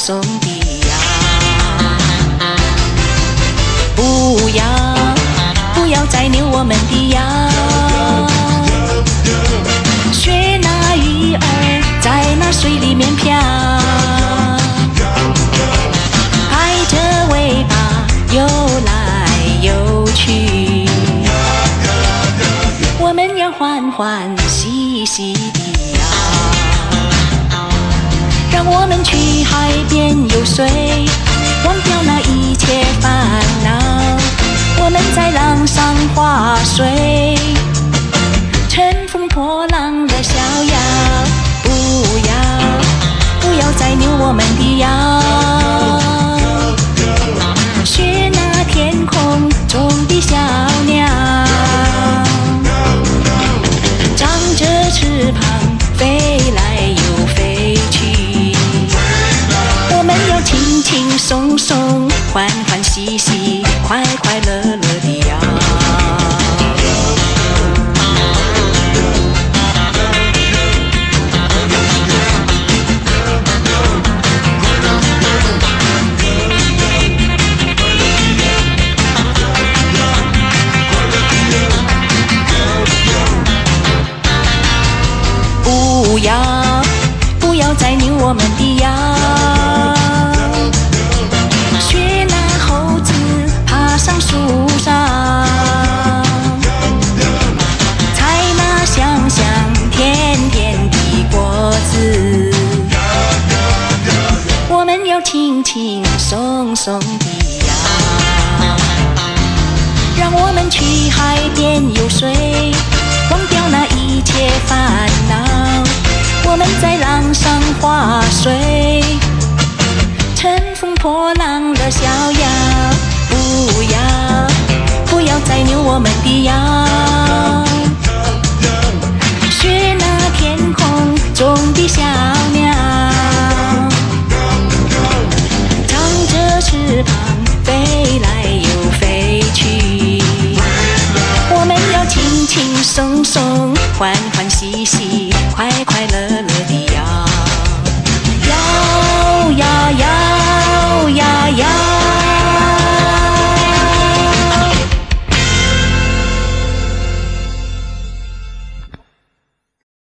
松的呀。不要再扭我们的腰，学那鱼儿在那水里面飘，拍着尾巴游来游去，我们要欢欢喜喜的呀。让我们去海边游水，忘掉那一切烦恼，我们在浪上划水，乘风破浪的逍遥。不要再扭我们的腰，学那天空中的小鸟，张着翅膀飞来又飞去，我们要轻轻松松，欢欢喜喜，快快乐乐的呀。不要再扭我们的腰，学那猴子爬上树上，采那香香甜甜的果子，我们要轻轻松松的呀。让我们去海边游水，忘掉那一切烦恼，我们在浪上划水，乘风破浪的逍遥。不要再扭我们的腰，学那天空中的小鸟，张着翅膀飞来又飞去，我们要轻轻松松，欢